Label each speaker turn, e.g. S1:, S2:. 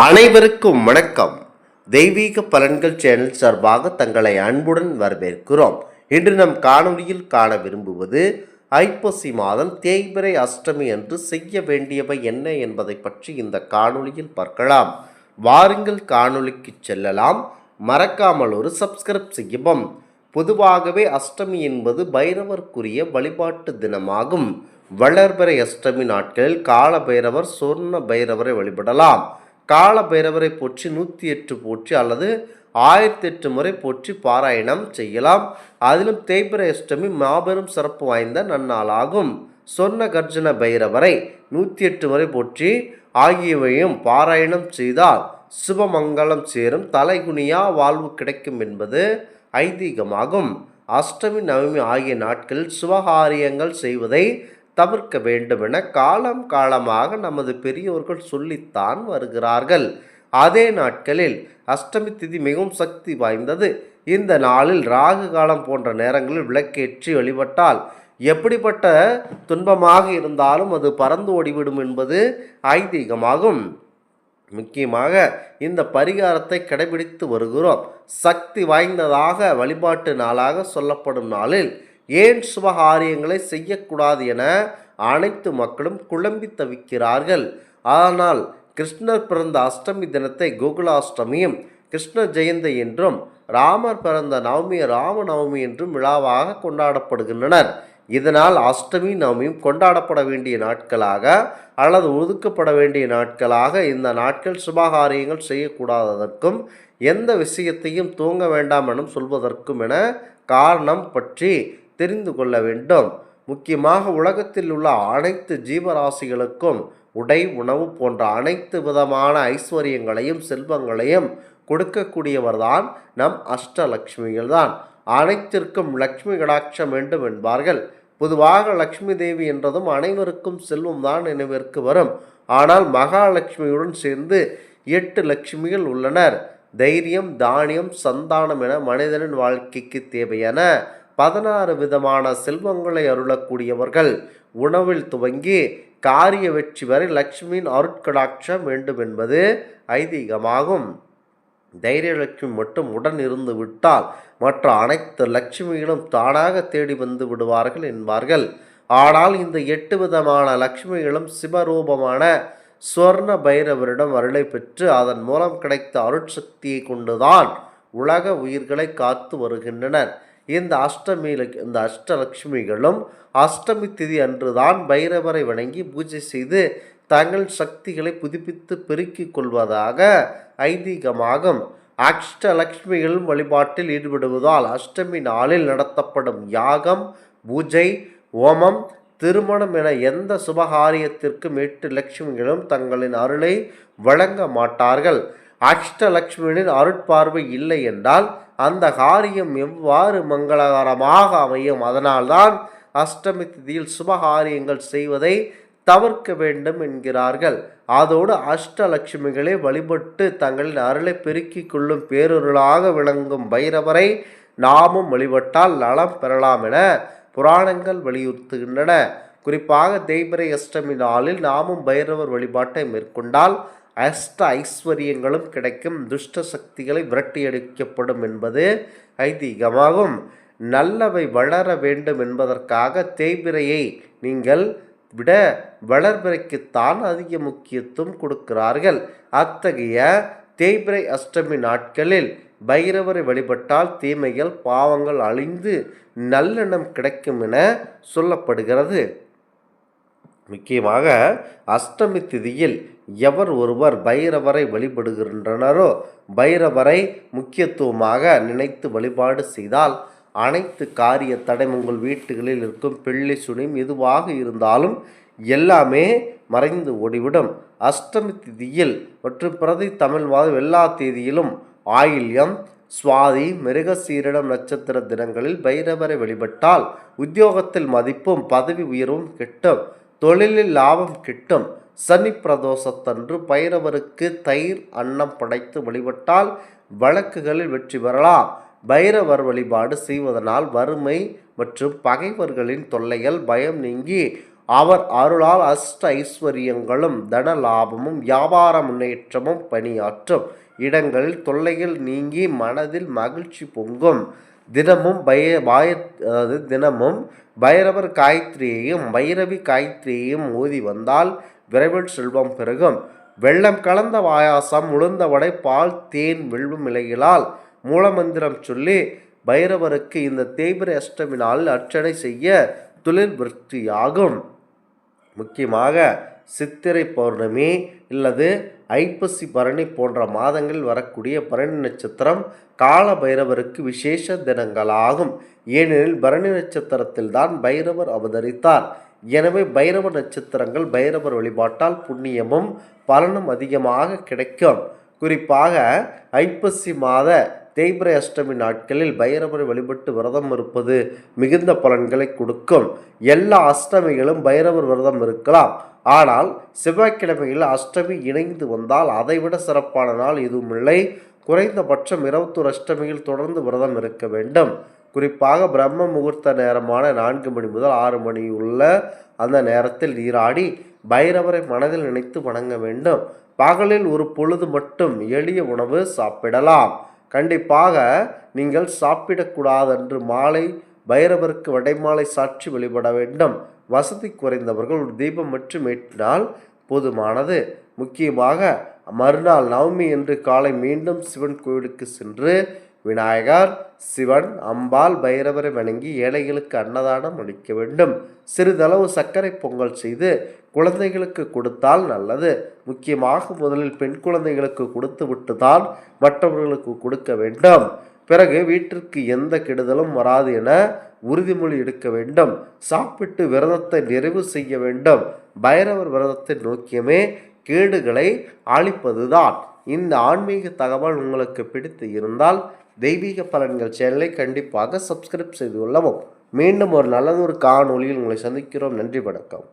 S1: அனைவருக்கும் வணக்கம். தெய்வீக பலன்கள் சேனல் சார்பாக தங்களை அன்புடன் வரவேற்கிறோம். இன்று நம் காணொளியில் காண விரும்புவது ஐப்பசி மாதம் தேய்பிறை அஷ்டமி அன்று செய்ய வேண்டியவை என்ன என்பதை பற்றி இந்த காணொளியில் பார்க்கலாம். வாருங்கள் காணொளிக்கு செல்லலாம். மறக்காமல் ஒரு சப்ஸ்கிரைப் செய்யவும். பொதுவாகவே அஷ்டமி என்பது பைரவருக்குரிய வழிபாட்டு தினமாகும். வளர்பிறை அஷ்டமி நாட்களில் கால பைரவர், சொர்ண பைரவரை வழிபடலாம். கால பைரவரை போற்றி 108 போற்றி அல்லது 1008 முறை போற்றி பாராயணம் செய்யலாம். அதிலும் தேய்பிறை அஷ்டமி மாபெரும் சிறப்பு வாய்ந்த நன்னாளாகும். சொன்ன கர்ஜன பைரவரை 108 முறை போற்றி ஆகியவையும் பாராயணம் செய்தால் சுபமங்கலம் சேரும், தலைகுனியா வாழ்வு கிடைக்கும் என்பது ஐதீகமாகும். அஷ்டமி நவமி ஆகிய நாட்களில் சுபகாரியங்கள் செய்வதை தவிர்க்க வேண்டும் என காலம் காலமாக நமது பெரியோர்கள் சொல்லித்தான் வருகிறார்கள். அதே நாட்களில் அஷ்டமி திதி மிகவும் சக்தி வாய்ந்தது. இந்த நாளில் ராகு காலம் போன்ற நேரங்களில் விளக்கேற்றி வழிபட்டால் எப்படிப்பட்ட துன்பமாக இருந்தாலும் அது பறந்து ஓடிவிடும் என்பது ஐதீகமாகும். முக்கியமாக இந்த பரிகாரத்தை கடைபிடித்து வருகிறோம். சக்தி வாய்ந்ததாக வழிபாட்டு நாளாக சொல்லப்படும் நாளில் ஏன் சுபகாரியங்களை செய்யக்கூடாது என அனைத்து மக்களும் குழம்பி தவிக்கிறார்கள். ஆனால் கிருஷ்ணர் பிறந்த அஷ்டமி தினத்தை கோகுலாஷ்டமியும், கிருஷ்ண ஜெயந்தி என்றும், ராமர் பிறந்த நவமியை ராமநவமி என்றும் விழாவாக கொண்டாடப்படுகின்றனர். இதனால் அஷ்டமி நவமியும் கொண்டாடப்பட வேண்டிய நாட்களாக அல்லது ஒதுக்கப்பட வேண்டிய நாட்களாக இந்த நாட்கள் சுபகாரியங்கள் செய்யக்கூடாததற்கும் எந்த விஷயத்தையும் தூங்க வேண்டாம் என சொல்வதற்கும் என காரணம் பற்றி தெரிந்து கொள்ள வேண்டும். முக்கியமாக உலகத்தில் உள்ள அனைத்து ஜீவராசிகளுக்கும் உடை, உணவு போன்ற அனைத்து விதமான ஐஸ்வர்யங்களையும் செல்வங்களையும் கொடுக்கக்கூடியவர்தான் நம் அஷ்டலட்சுமிகள் தான். அனைத்திற்கும் லக்ஷ்மி கடாட்சம் வேண்டும் என்பார்கள். பொதுவாக லக்ஷ்மி தேவி என்றதும் அனைவருக்கும் செல்வம் தான் நினைவிற்கு வரும். ஆனால் மகாலட்சுமியுடன் சேர்ந்து 8 லட்சுமிகள் உள்ளனர். தைரியம், தானியம், சந்தானம் என மனிதனின் வாழ்க்கைக்கு தேவையான 16 விதமான செல்வங்களை அருளக்கூடியவர்கள். உணவில் துவங்கி காரிய வெற்றி வரை லட்சுமியின் அருட்கடாட்சம் வேண்டும் என்பது ஐதீகமாகும். தைரியலட்சுமி மட்டும் உடன் இருந்து விட்டால் மற்ற அனைத்து லட்சுமிகளும் தானாக தேடி வந்து விடுவார்கள் என்பார்கள். ஆனால் இந்த 8 விதமான லட்சுமிகளும் சிவரூபமான ஸ்வர்ண பைரவரிடம் அருளை பெற்று அதன் மூலம் கிடைத்த அருட்சக்தியை கொண்டுதான் உலக உயிர்களை காத்து வருகின்றனர். இந்த அஷ்டலட்சுமிகளும் அஷ்டமி திதி அன்றுதான் பைரவரை வணங்கி பூஜை செய்து தங்கள் சக்திகளை புதுப்பித்து பெருக்கிக் கொள்வதாக ஐதீகமாகும். அஷ்டலட்சுமிகளும் வழிபாட்டில் ஈடுபடுவதால் அஷ்டமி நாளில் நடத்தப்படும் யாகம், பூஜை, ஓமம், திருமணம் என எந்த சுபகாரியத்திற்கும் 8 லட்சுமிகளும் தங்களின் அருளை வழங்க மாட்டார்கள். அஷ்டலட்சுமியின் அருட்பார்வை இல்லை என்றால் அந்த காரியம் எவ்வாறு மங்களகரமாக அமையும்? அதனால்தான் அஷ்டமி திதியில் சுபகாரியங்கள் செய்வதை தவிர்க்க வேண்டும் என்கிறார்கள். அதோடு அஷ்டலட்சுமிகளை வழிபட்டு தங்களின் அருளை பெருக்கிக் கொள்ளும் பேரொருளாக விளங்கும் பைரவரை நாமும் வழிபட்டால் நலம் பெறலாம் என புராணங்கள் வலியுறுத்துகின்றன. குறிப்பாக தேய்பிறை அஷ்டமி நாளில் நாமும் பைரவர் வழிபாட்டை மேற்கொண்டால் அஷ்ட ஐஸ்வர்யங்களும் கிடைக்கும், துஷ்ட சக்திகளை விரட்டியடிக்கப்படும் என்பது ஐதீகமாகும். நல்லவை வளர வேண்டும் என்பதற்காக தேய்பிறையை நீங்கள் விட வளர்பிறைக்குத்தான் அதிக முக்கியத்துவம் கொடுக்கிறார்கள். அத்தகைய தேய்பிறை அஷ்டமி நாட்களில் பைரவரை வழிபட்டால் தீமைகள், பாவங்கள் அழிந்து நல்லெண்ணம் கிடைக்கும் என சொல்லப்படுகிறது. முக்கியமாக அஷ்டமி திதியில் எவர் ஒருவர் பைரவரை வழிபடுகின்றனரோ பைரவரை முக்கியத்துவமாக நினைத்து வழிபாடு செய்தால் அனைத்து காரிய தடை, உங்கள் வீட்டுகளில் இருக்கும் பிள்ளை சுனியும் எதுவாக இருந்தாலும் எல்லாமே மறைந்து ஓடிவிடும். அஷ்டமி திதியில் மற்றும் பிரதி தமிழ் மாதம் எல்லா தேதியிலும் ஆயில்யம், சுவாதி, மிருகசீரிடம் நட்சத்திர தினங்களில் பைரவரை வழிபட்டால் உத்தியோகத்தில் மதிப்பும் பதவி உயர்வும் கிட்டும், தொழிலில் லாபம் கிட்டும். சனி பிரதோஷத்தன்று பைரவருக்கு தயிர் அன்னம் படைத்து வழிபட்டால் வழக்குகளில் வெற்றி பெறலாம். பைரவர் வழிபாடு செய்வதனால் வறுமை மற்றும் பகைவர்களின் தொல்லைகள் பயம் நீங்கி அவர் அருளால் அஷ்ட ஐஸ்வர்யங்களும் தன லாபமும் வியாபார முன்னேற்றமும் பணியாற்றும் இடங்களில் தொல்லைகள் நீங்கி மனதில் மகிழ்ச்சி பொங்கும். தினமும் தினமும் பைரவர் காயத்ரியையும் பைரவி காயத்ரியையும் ஓதி வந்தால் விரைவில் செல்வம் பெருகும். வெள்ளம் கலந்த பாயாசம், உளுந்த வடை, பால், தேன், வில்வம் இலைகளால் மூலமந்திரம் சொல்லி பைரவருக்கு இந்த தேய்பிறை அஷ்டமி நாளில் அர்ச்சனை செய்ய தொழில் விருத்தியாகும். முக்கியமாக சித்திரை பௌர்ணமி இல்லது ஐப்பசி பரணி போன்ற மாதங்களில் வரக்கூடிய பரணி நட்சத்திரம் கால பைரவருக்கு விசேஷ தினங்களாகும். ஏனெனில் பரணி நட்சத்திரத்தில் தான் பைரவர் அவதரித்தார். எனவே பைரவ நட்சத்திரங்கள் பைரவர் வழிபாட்டால் புண்ணியமும் பலனும் அதிகமாக கிடைக்கும். குறிப்பாக ஐப்பசி மாத தேய்பிறை அஷ்டமி நாட்களில் பைரவரை வழிபட்டு விரதம் இருப்பது மிகுந்த பலன்களை கொடுக்கும். எல்லா அஷ்டமிகளும் பைரவர் விரதம் இருக்கலாம். ஆனால் செவ்வாய்க்கிழமையில் அஷ்டமி இணைந்து வந்தால் அதைவிட சிறப்பான நாள் எதுவும் இல்லை. குறைந்தபட்சம் 21 அஷ்டமியில் தொடர்ந்து விரதம் இருக்க வேண்டும். குறிப்பாக பிரம்ம முகூர்த்த நேரமான 4 மணி முதல் 6 மணி உள்ள அந்த நேரத்தில் நீராடி பைரவரை மனதில் நினைத்து வணங்க வேண்டும். பகலில் ஒரு பொழுது மட்டும் எளிய உணவு சாப்பிடலாம். கண்டிப்பாக நீங்கள் சாப்பிடக்கூடாதென்று மாலை பைரவருக்கு வடைமாலை சாற்றி வழிபட வேண்டும். வசதி குறைந்தவர்கள் ஒரு தீபம் மற்றும் ஏற்றினால் போதுமானது. முக்கியமாக மறுநாள் நவமி என்று காலை மீண்டும் சிவன் கோவிலுக்கு சென்று விநாயகர், சிவன், அம்பாள், பைரவரை வணங்கி ஏழைகளுக்கு அன்னதானம் அளிக்க வேண்டும். சிறிதளவு சர்க்கரை பொங்கல் செய்து குழந்தைகளுக்கு கொடுத்தால் நல்லது. முக்கியமாக முதலில் பெண் குழந்தைகளுக்கு கொடுத்து விட்டுதான் மற்றவர்களுக்கு கொடுக்க வேண்டும். பிறகு வீட்டிற்கு எந்த கெடுதலும் வராது என உறுதிமொழி எடுக்க வேண்டும். சாப்பிட்டு விரதத்தை நிறைவு செய்ய வேண்டும். பைரவர் விரதத்தின் நோக்கியமே கேடுகளை அழிப்பதுதான். இந்த ஆன்மீக தகவல் உங்களுக்கு பிடித்து இருந்தால் தெய்வீக பலன்கள் சேனலை கண்டிப்பாக சப்ஸ்கிரைப் செய்து கொள்ளவும். மீண்டும் ஒரு நல்லதொரு காணொளியில் உங்களை சந்திக்கிறோம். நன்றி, வணக்கம்.